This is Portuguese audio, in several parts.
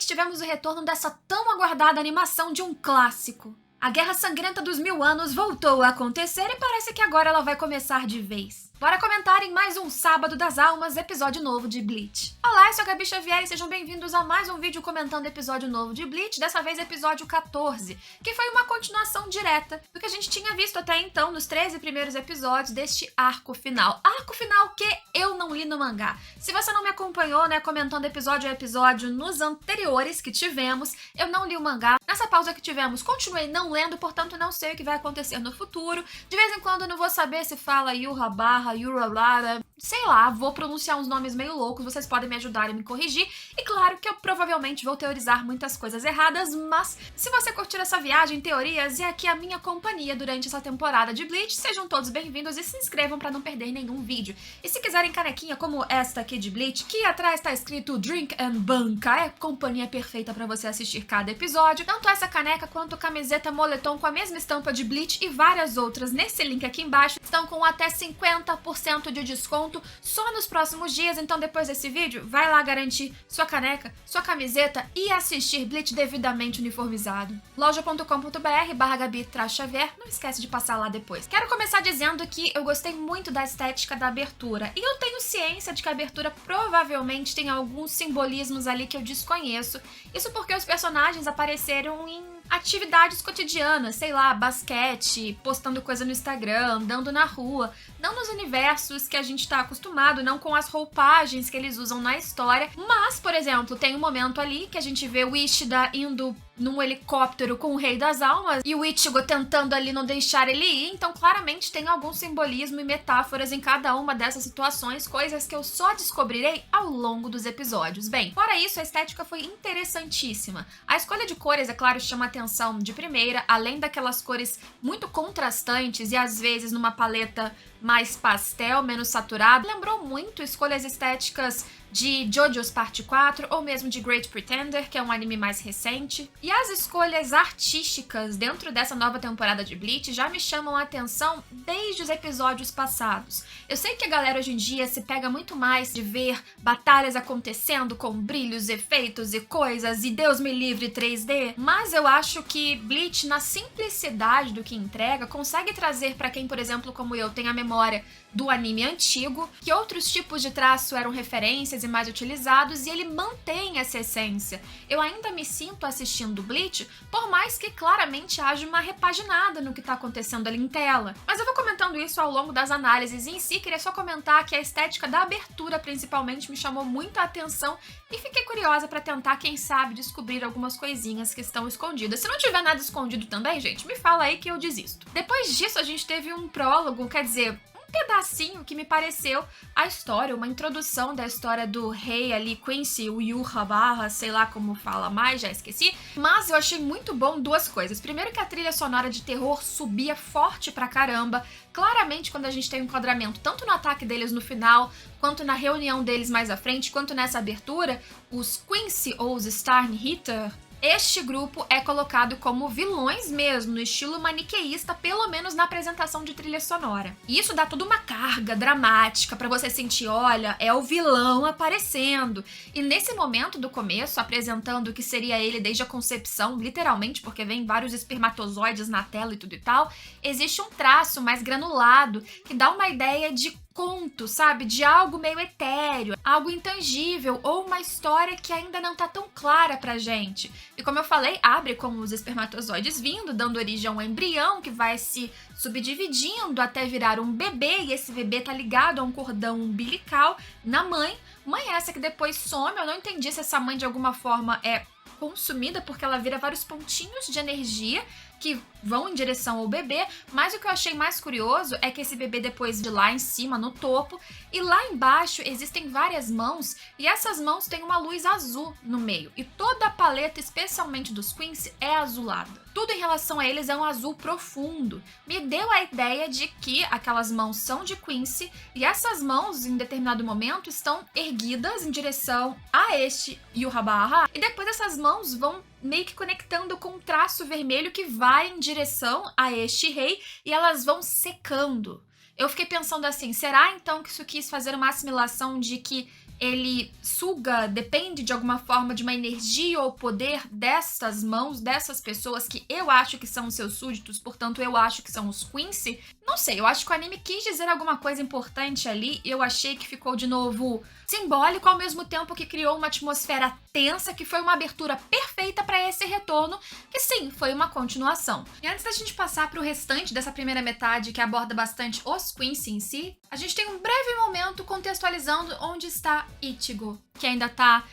finalmente tivemos o retorno dessa tão aguardada animação de um clássico. A Guerra Sangrenta dos 1000 Anos voltou a acontecer e parece que agora ela vai começar de vez. Bora comentar em mais um Sábado das Almas, episódio novo de Bleach. Olá, eu sou a Gabi Xavier e sejam bem-vindos a mais um vídeo comentando episódio novo de Bleach, dessa vez episódio 14, que foi uma continuação direta do que a gente tinha visto até então nos 13 primeiros episódios deste arco final. Arco final que eu não li no mangá. Se você não me acompanhou, comentando episódio a episódio nos anteriores que tivemos, eu não li o mangá. Nessa pausa que tivemos, continuei não lendo, portanto não sei o que vai acontecer no futuro. De vez em quando eu não vou saber se fala Yurabara, Yuralara, sei lá, vou pronunciar uns nomes meio loucos, vocês podem me ajudar e me corrigir. E claro que eu provavelmente vou teorizar muitas coisas erradas, mas se você curtir essa viagem, teorias e aqui a minha companhia durante essa temporada de Bleach, sejam todos bem-vindos e se inscrevam para não perder nenhum vídeo. E se quiserem canequinha como esta aqui de Bleach, que atrás tá escrito Drink and Banca, é a companhia perfeita para você assistir cada episódio, tanto essa caneca quanto camiseta moletom com a mesma estampa de Bleach e várias outras nesse link aqui embaixo estão com até 50% de desconto só nos próximos dias, então depois desse vídeo, vai lá garantir sua caneca, sua camiseta e assistir Bleach devidamente uniformizado. loja.com.br/Gabi-Xavier, não esquece de passar lá depois. Quero começar dizendo que eu gostei muito da estética da abertura, e eu tenho ciência de que a abertura provavelmente tem alguns simbolismos ali que eu desconheço, isso porque os personagens apareceram em atividades cotidianas, sei lá, basquete, postando coisa no Instagram, andando na rua, não nos universos que a gente tá acostumado, não com as roupagens que eles usam na história, mas, por exemplo, tem um momento ali que a gente vê o Ishida indo num helicóptero com o Rei das Almas e o Ichigo tentando ali não deixar ele ir, então claramente tem algum simbolismo e metáforas em cada uma dessas situações, coisas que eu só descobrirei ao longo dos episódios. Bem, fora isso, a estética foi interessantíssima. A escolha de cores, é claro, chama atenção de primeira, além daquelas cores muito contrastantes e às vezes numa paleta mais pastel, menos saturada, lembrou muito escolhas estéticas de JoJo's Parte 4 ou mesmo de Great Pretender, que é um anime mais recente. E as escolhas artísticas dentro dessa nova temporada de Bleach já me chamam a atenção desde os episódios passados. Eu sei que a galera hoje em dia se pega muito mais de ver batalhas acontecendo com brilhos, efeitos e coisas e Deus me livre 3D, mas eu acho que Bleach, na simplicidade do que entrega, consegue trazer para quem, por exemplo, como eu, tem a memória do anime antigo, que outros tipos de traço eram referências e mais utilizados, e ele mantém essa essência. Eu ainda me sinto assistindo Bleach, por mais que claramente haja uma repaginada no que tá acontecendo ali em tela. Mas eu vou comentando isso ao longo das análises, e em si queria só comentar que a estética da abertura principalmente me chamou muita atenção e fiquei curiosa pra tentar, quem sabe, descobrir algumas coisinhas que estão escondidas. Se não tiver nada escondido também, gente, me fala aí que eu desisto. Depois disso a gente teve um prólogo, quer dizer, pedacinho que me pareceu a história, uma introdução da história do rei ali, Quincy, o Yurabara, sei lá como fala mais, já esqueci, mas eu achei muito bom duas coisas. Primeiro que a trilha sonora de terror subia forte pra caramba, claramente quando a gente tem um enquadramento tanto no ataque deles no final, quanto na reunião deles mais à frente, quanto nessa abertura, os Quincy ou os Sternhitter, este grupo é colocado como vilões mesmo, no estilo maniqueísta, pelo menos na apresentação de trilha sonora. E isso dá toda uma carga dramática pra você sentir, olha, é o vilão aparecendo. E nesse momento do começo, apresentando o que seria ele desde a concepção, literalmente, porque vem vários espermatozoides na tela e tudo e tal, existe um traço mais granulado que dá uma ideia de conto, sabe? De algo meio etéreo, algo intangível, ou uma história que ainda não tá tão clara pra gente. E como eu falei, abre com os espermatozoides vindo, dando origem a um embrião que vai se subdividindo até virar um bebê, e esse bebê tá ligado a um cordão umbilical na mãe. Mãe essa que depois some, eu não entendi se essa mãe de alguma forma é consumida, porque ela vira vários pontinhos de energia que vão em direção ao bebê, mas o que eu achei mais curioso é que esse bebê depois de lá em cima, no topo, e lá embaixo existem várias mãos, e essas mãos têm uma luz azul no meio, e toda a paleta, especialmente dos Quincy, é azulada. Tudo em relação a eles é um azul profundo. Me deu a ideia de que aquelas mãos são de Quincy, e essas mãos, em determinado momento, estão erguidas em direção a este Yurabara, e depois essas mãos vão meio que conectando com um traço vermelho que vai em direção a este rei, e elas vão secando. Eu fiquei pensando assim, será então que isso quis fazer uma assimilação de que ele suga, depende de alguma forma de uma energia ou poder dessas mãos, dessas pessoas que eu acho que são os seus súditos, portanto eu acho que são os Quincy. Não sei, eu acho que o anime quis dizer alguma coisa importante ali e eu achei que ficou de novo simbólico ao mesmo tempo que criou uma atmosfera tensa, que foi uma abertura perfeita para esse retorno, que sim, foi uma continuação. E antes da gente passar para o restante dessa primeira metade, que aborda bastante os Quincy em si, a gente tem um breve momento contextualizando onde está Ichigo, que ainda tá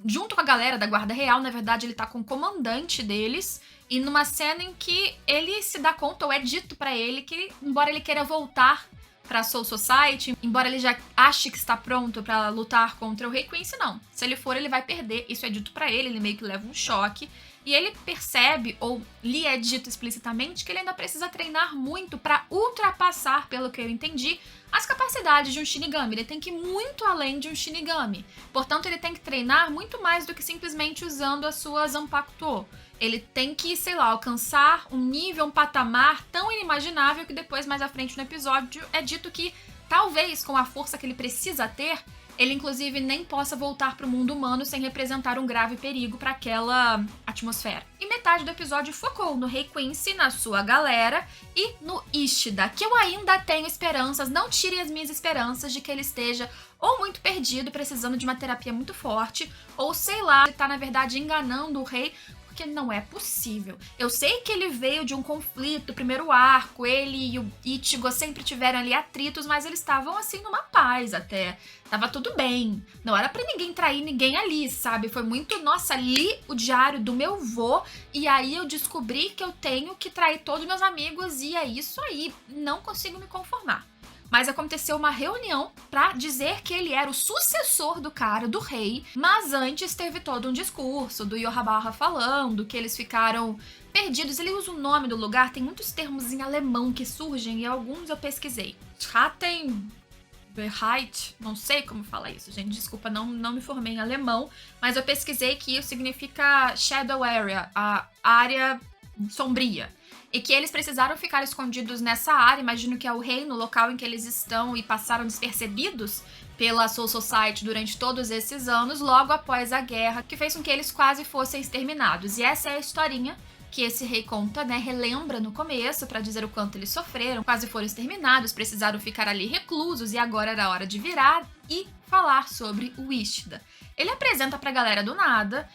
junto com a galera da Guarda Real. Na verdade, ele tá com o comandante deles, e numa cena em que ele se dá conta, ou é dito pra ele, que embora ele queira voltar pra Soul Society, embora ele já ache que está pronto pra lutar contra o Rei Quincy, não. Se ele for, ele vai perder. Isso é dito pra ele meio que leva um choque. E ele percebe, ou lhe é dito explicitamente, que ele ainda precisa treinar muito pra ultrapassar, pelo que eu entendi, as capacidades de um Shinigami. Ele tem que ir muito além de um Shinigami. Portanto, ele tem que treinar muito mais do que simplesmente usando a sua Zanpakuto. Ele tem que, sei lá, alcançar um nível, um patamar tão inimaginável que depois, mais à frente no episódio, é dito que, talvez, com a força que ele precisa ter, ele inclusive nem possa voltar para o mundo humano sem representar um grave perigo para aquela atmosfera. E metade do episódio focou no Rei Quincy, na sua galera, e no Ishida, que eu ainda tenho esperanças, não tirem as minhas esperanças de que ele esteja ou muito perdido, precisando de uma terapia muito forte, ou sei lá, ele tá na verdade enganando o rei, porque não é possível. Eu sei que ele veio de um conflito, primeiro arco, ele e o Ichigo sempre tiveram ali atritos, mas eles estavam assim numa paz até. Tava tudo bem. Não era pra ninguém trair ninguém ali, sabe? Foi muito, nossa, li o diário do meu vô e aí eu descobri que eu tenho que trair todos meus amigos e é isso aí. Não consigo me conformar. Mas aconteceu uma reunião pra dizer que ele era o sucessor do cara, do rei, mas antes teve todo um discurso do Yojimbo falando que eles ficaram perdidos. Ele usa o nome do lugar, tem muitos termos em alemão que surgem e alguns eu pesquisei. Schattenbereit, não sei como fala isso, gente, desculpa, não me formei em alemão, mas eu pesquisei que isso significa Shadow Area, a área sombria. E que eles precisaram ficar escondidos nessa área, imagino que é o reino, o local em que eles estão, e passaram despercebidos pela Soul Society durante todos esses anos, logo após a guerra, que fez com que eles quase fossem exterminados. E essa é a historinha que esse rei conta, né, relembra no começo pra dizer o quanto eles sofreram, quase foram exterminados, precisaram ficar ali reclusos e agora era hora de virar e falar sobre o Ishida. Ele apresenta pra galera do nada.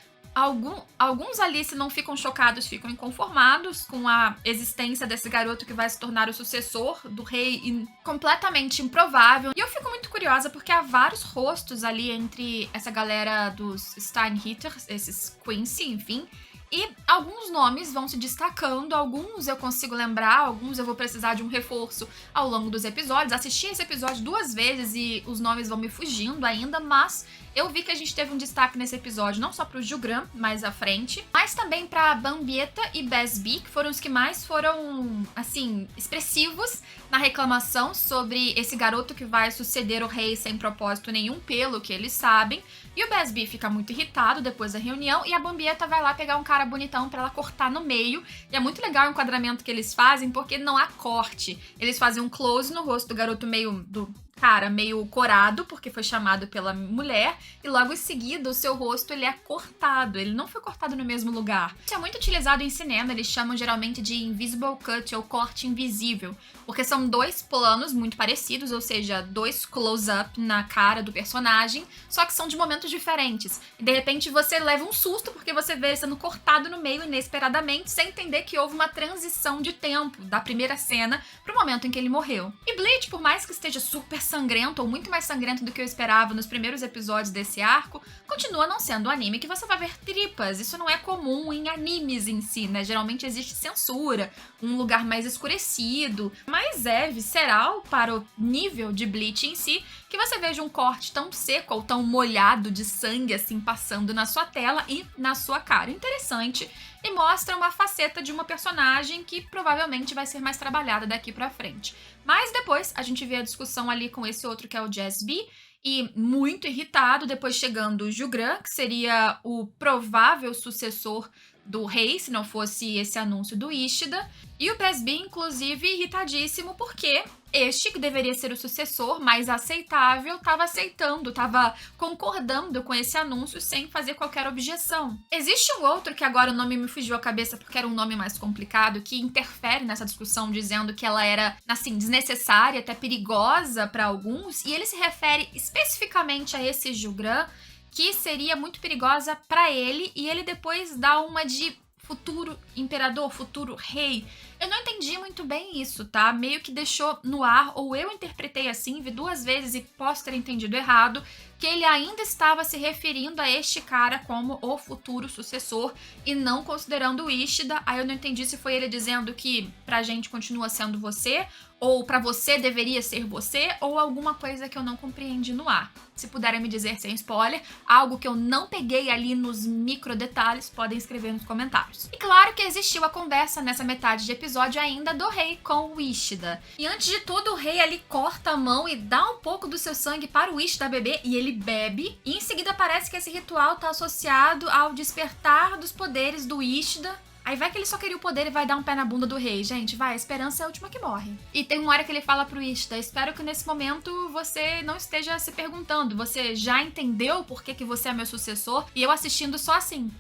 Alguns ali, se não ficam chocados, ficam inconformados com a existência desse garoto que vai se tornar o sucessor do rei, completamente improvável. E eu fico muito curiosa porque há vários rostos ali entre essa galera dos Steinhitters, esses Quincy, enfim. E alguns nomes vão se destacando, alguns eu consigo lembrar, alguns eu vou precisar de um reforço ao longo dos episódios. Assisti esse episódio 2 vezes e os nomes vão me fugindo ainda, mas eu vi que a gente teve um destaque nesse episódio, não só pro Jugram, mais à frente, mas também pra Bambieta e Besbi, que foram os que mais foram, assim, expressivos na reclamação sobre esse garoto que vai suceder o rei sem propósito nenhum, pelo que eles sabem. E o Besbi fica muito irritado depois da reunião, e a Bambieta vai lá pegar um cara bonitão pra ela cortar no meio. E é muito legal o enquadramento que eles fazem, porque não há corte. Eles fazem um close no rosto do garoto do cara meio corado, porque foi chamado pela mulher, e logo em seguida o seu rosto ele é cortado, ele não foi cortado no mesmo lugar. Isso é muito utilizado em cinema, eles chamam geralmente de invisible cut ou corte invisível, porque são dois planos muito parecidos, ou seja, dois close-up na cara do personagem, só que são de momentos diferentes. E de repente você leva um susto porque você vê ele sendo cortado no meio inesperadamente, sem entender que houve uma transição de tempo da primeira cena pro momento em que ele morreu. E Bleach, por mais que esteja super sangrento, ou muito mais sangrento do que eu esperava nos primeiros episódios desse arco, continua não sendo um anime que você vai ver tripas. Isso não é comum em animes em si, né? Geralmente existe censura, um lugar mais escurecido, mas é visceral para o nível de Bleach em si, que você veja um corte tão seco ou tão molhado de sangue assim passando na sua tela e na sua cara. Interessante. E mostra uma faceta de uma personagem que provavelmente vai ser mais trabalhada daqui pra frente. Mas depois a gente vê a discussão ali com esse outro que é o Jasby, e muito irritado, depois chegando o Jugram, que seria o provável sucessor do rei, se não fosse esse anúncio do Ishida. E o Presby, inclusive, irritadíssimo porque este, que deveria ser o sucessor mais aceitável, estava concordando com esse anúncio sem fazer qualquer objeção. Existe um outro, que agora o nome me fugiu à cabeça porque era um nome mais complicado, que interfere nessa discussão, dizendo que ela era, assim, desnecessária, até perigosa para alguns, e ele se refere especificamente a esse Julgrã, que seria muito perigosa para ele, e ele depois dá uma de futuro imperador, futuro rei. Eu não entendi muito bem isso, tá? Meio que deixou no ar, ou eu interpretei assim, vi 2 vezes e posso ter entendido errado, que ele ainda estava se referindo a este cara como o futuro sucessor e não considerando o Ishida. Aí eu não entendi se foi ele dizendo que pra gente continua sendo você, ou pra você deveria ser você, ou alguma coisa que eu não compreendi no ar. Se puderem me dizer sem spoiler, algo que eu não peguei ali nos micro detalhes, podem escrever nos comentários. E claro que existiu a conversa nessa metade de episódio ainda do rei com o Ishida. E antes de tudo, o rei ali corta a mão e dá um pouco do seu sangue para o Ishida beber, e ele bebe. E em seguida parece que esse ritual tá associado ao despertar dos poderes do Ishida. Aí vai que ele só queria o poder e vai dar um pé na bunda do rei. Gente, vai, a esperança é a última que morre. E tem uma hora que ele fala pro Ishida: espero que nesse momento você não esteja se perguntando, você já entendeu por que você é meu sucessor? E eu assistindo só assim: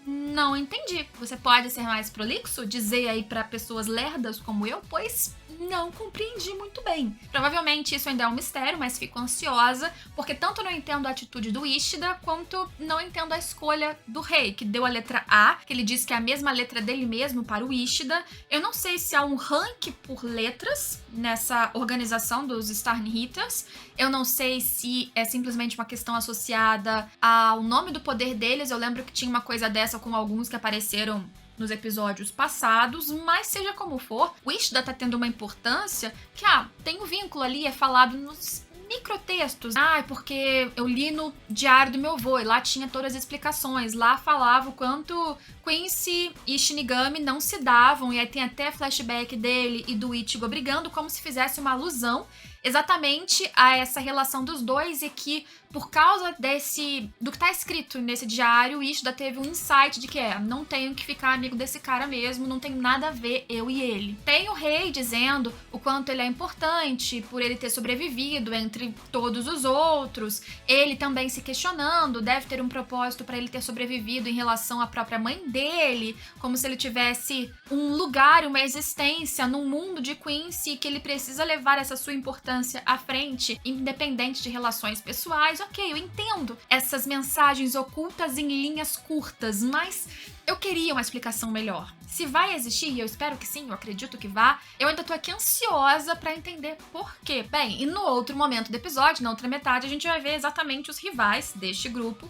não entendi. Você pode ser mais prolixo? Dizer aí pra pessoas lerdas como eu? Pois não compreendi muito bem. Provavelmente isso ainda é um mistério, mas fico ansiosa, porque tanto não entendo a atitude do Ishida, quanto não entendo a escolha do rei, que deu a letra A, que ele disse que é a mesma letra dele mesmo para o Ishida. Eu não sei se há um rank por letras nessa organização dos Starnhitters. Eu não sei se é simplesmente uma questão associada ao nome do poder deles. Eu lembro que tinha uma coisa dessa com alguns que apareceram nos episódios passados, mas seja como for, o Ishida tá tendo uma importância que, tem um vínculo ali, é falado nos microtextos. É porque eu li no diário do meu avô e lá tinha todas as explicações. Lá falava o quanto Quincy e Shinigami não se davam, e aí tem até flashback dele e do Ichigo brigando, como se fizesse uma alusão exatamente a essa relação dos dois, e que por causa do que tá escrito nesse diário, o Ishida teve um insight de que não tenho que ficar amigo desse cara mesmo, não tem nada a ver eu e ele. Tem o rei dizendo o quanto ele é importante por ele ter sobrevivido entre todos os outros, ele também se questionando, deve ter um propósito para ele ter sobrevivido em relação à própria mãe dele, como se ele tivesse um lugar, uma existência num mundo de Quincy, que ele precisa levar essa sua importância à frente, independente de relações pessoais. Ok, eu entendo essas mensagens ocultas em linhas curtas, mas eu queria uma explicação melhor. Se vai existir, e eu espero que sim, eu acredito que vá, eu ainda tô aqui ansiosa pra entender por quê. Bem, e no outro momento do episódio, na outra metade, a gente vai ver exatamente os rivais deste grupo,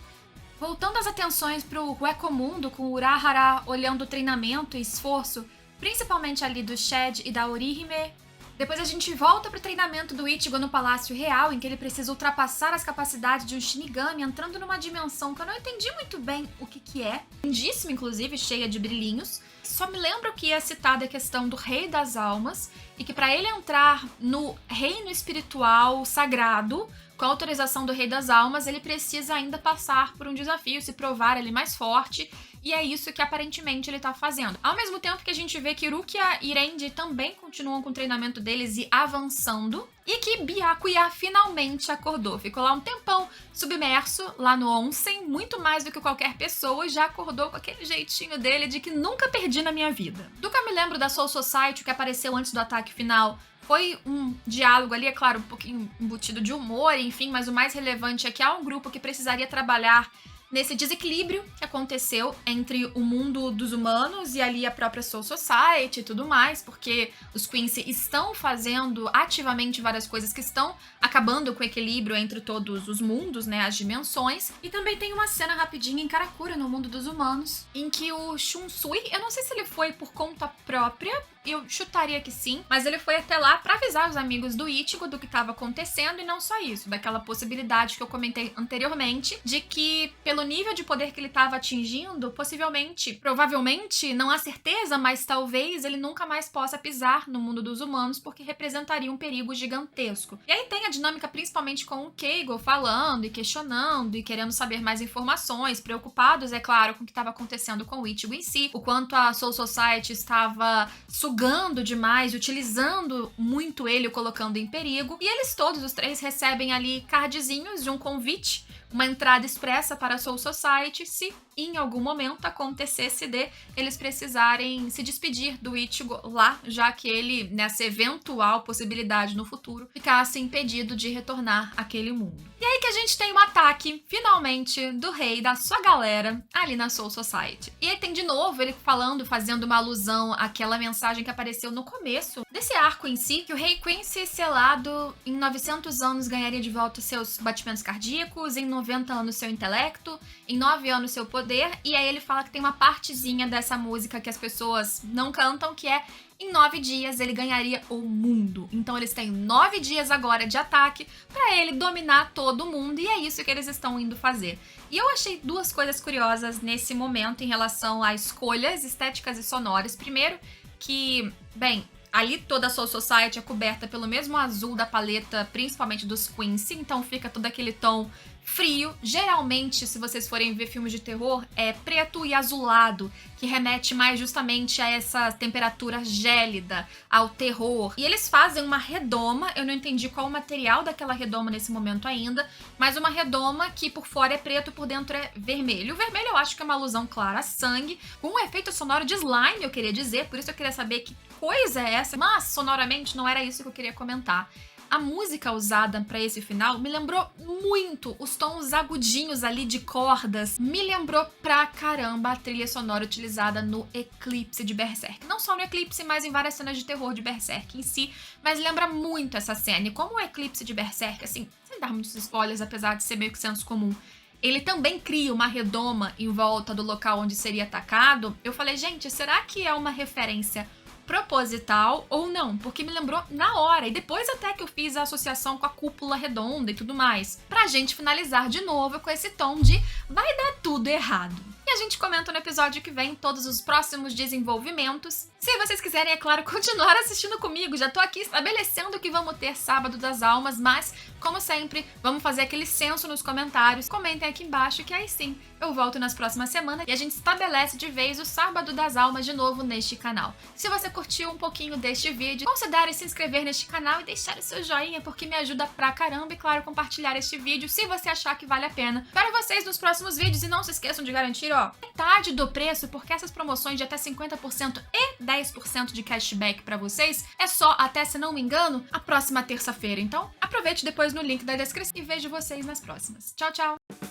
voltando as atenções pro Huecomundo, com o Urahara olhando o treinamento e esforço, principalmente ali do Shed e da Orihime. Depois a gente volta pro treinamento do Ichigo no Palácio Real, em que ele precisa ultrapassar as capacidades de um Shinigami, entrando numa dimensão que eu não entendi muito bem o que é. Lindíssima, inclusive, cheia de brilhinhos. Só me lembro que é citada a questão do Rei das Almas, e que para ele entrar no reino espiritual sagrado, com a autorização do Rei das Almas, ele precisa ainda passar por um desafio, se provar ele mais forte, e é isso que aparentemente ele tá fazendo. Ao mesmo tempo que a gente vê que Rukia e Renji também continuam com o treinamento deles e avançando, e que Byakuya finalmente acordou. Ficou lá um tempão submerso, lá no onsen, muito mais do que qualquer pessoa, e já acordou com aquele jeitinho dele de que nunca perdi na minha vida. Do que eu me lembro da Soul Society, que apareceu antes do ataque final, foi um diálogo ali, é claro, um pouquinho embutido de humor, enfim, mas o mais relevante é que há um grupo que precisaria trabalhar nesse desequilíbrio que aconteceu entre o mundo dos humanos e ali a própria Soul Society e tudo mais, porque os Quincy estão fazendo ativamente várias coisas que estão acabando com o equilíbrio entre todos os mundos, né, as dimensões. E também tem uma cena rapidinha em Karakura, no mundo dos humanos, em que o Shunsui, eu não sei se ele foi por conta própria Eu chutaria que sim, mas ele foi até lá pra avisar os amigos do Ichigo do que estava acontecendo, e não só isso, daquela possibilidade que eu comentei anteriormente, de que pelo nível de poder que ele estava atingindo, possivelmente, provavelmente, não há certeza, mas talvez ele nunca mais possa pisar no mundo dos humanos, porque representaria um perigo gigantesco. E aí tem a dinâmica principalmente com o Keigo falando e questionando e querendo saber mais informações, preocupados, é claro, com o que estava acontecendo com o Ichigo em si, o quanto a Soul Society estava sugando demais, utilizando muito ele, o colocando em perigo. E eles todos, os três, recebem ali cardzinhos de um convite, uma entrada expressa para a Soul Society, se em algum momento acontecesse de eles precisarem se despedir do Ichigo lá, já que ele, nessa eventual possibilidade no futuro, ficasse impedido de retornar àquele mundo. E aí que a gente tem um ataque, finalmente, do rei, da sua galera, ali na Soul Society. E aí tem de novo ele falando, fazendo uma alusão àquela mensagem que apareceu no começo desse arco em si, que o rei Quincy, selado, em 900 anos ganharia de volta seus batimentos cardíacos, em 90 anos seu intelecto, em 9 anos seu poder, e aí ele fala que tem uma partezinha dessa música que as pessoas não cantam, que é: em 9 dias ele ganharia o mundo. Então eles têm 9 dias agora de ataque pra ele dominar todo mundo, e é isso que eles estão indo fazer. E eu achei duas coisas curiosas nesse momento em relação a escolhas estéticas e sonoras. Primeiro, que, bem, ali toda a Soul Society é coberta pelo mesmo azul da paleta, principalmente dos Quincy, então fica todo aquele tom frio. Geralmente, se vocês forem ver filmes de terror, é preto e azulado, que remete mais justamente a essa temperatura gélida, ao terror. E eles fazem uma redoma, eu não entendi qual o material daquela redoma nesse momento ainda, mas uma redoma que por fora é preto, por dentro é vermelho. O vermelho eu acho que é uma alusão clara a sangue, com um efeito sonoro de slime, eu queria dizer, por isso eu queria saber que coisa é essa, mas sonoramente não era isso que eu queria comentar. A música usada pra esse final me lembrou muito os tons agudinhos ali de cordas. Me lembrou pra caramba a trilha sonora utilizada no Eclipse de Berserk. Não só no Eclipse, mas em várias cenas de terror de Berserk em si. Mas lembra muito essa cena. E como o Eclipse de Berserk, assim, sem dar muitos spoilers, apesar de ser meio que senso comum, ele também cria uma redoma em volta do local onde seria atacado, eu falei, gente, será que é uma referência proposital ou não? Porque me lembrou na hora, e depois até que eu fiz a associação com a cúpula redonda e tudo mais, pra gente finalizar de novo com esse tom de vai dar tudo errado. E a gente comenta no episódio que vem todos os próximos desenvolvimentos. Se vocês quiserem, é claro, continuar assistindo comigo, já tô aqui estabelecendo que vamos ter Sábado das Almas, mas, como sempre, vamos fazer aquele censo nos comentários. Comentem aqui embaixo que aí sim eu volto nas próximas semanas e a gente estabelece de vez o Sábado das Almas de novo neste canal. Se você curtiu um pouquinho deste vídeo, considere se inscrever neste canal e deixar o seu joinha, porque me ajuda pra caramba, e claro, compartilhar este vídeo se você achar que vale a pena. Espero vocês nos próximos vídeos e não se esqueçam de garantir, ó, metade do preço, porque essas promoções de até 50% e 10% de cashback pra vocês é só até, se não me engano, a próxima terça-feira. Então, aproveite depois no link da descrição e vejo vocês nas próximas. Tchau, tchau!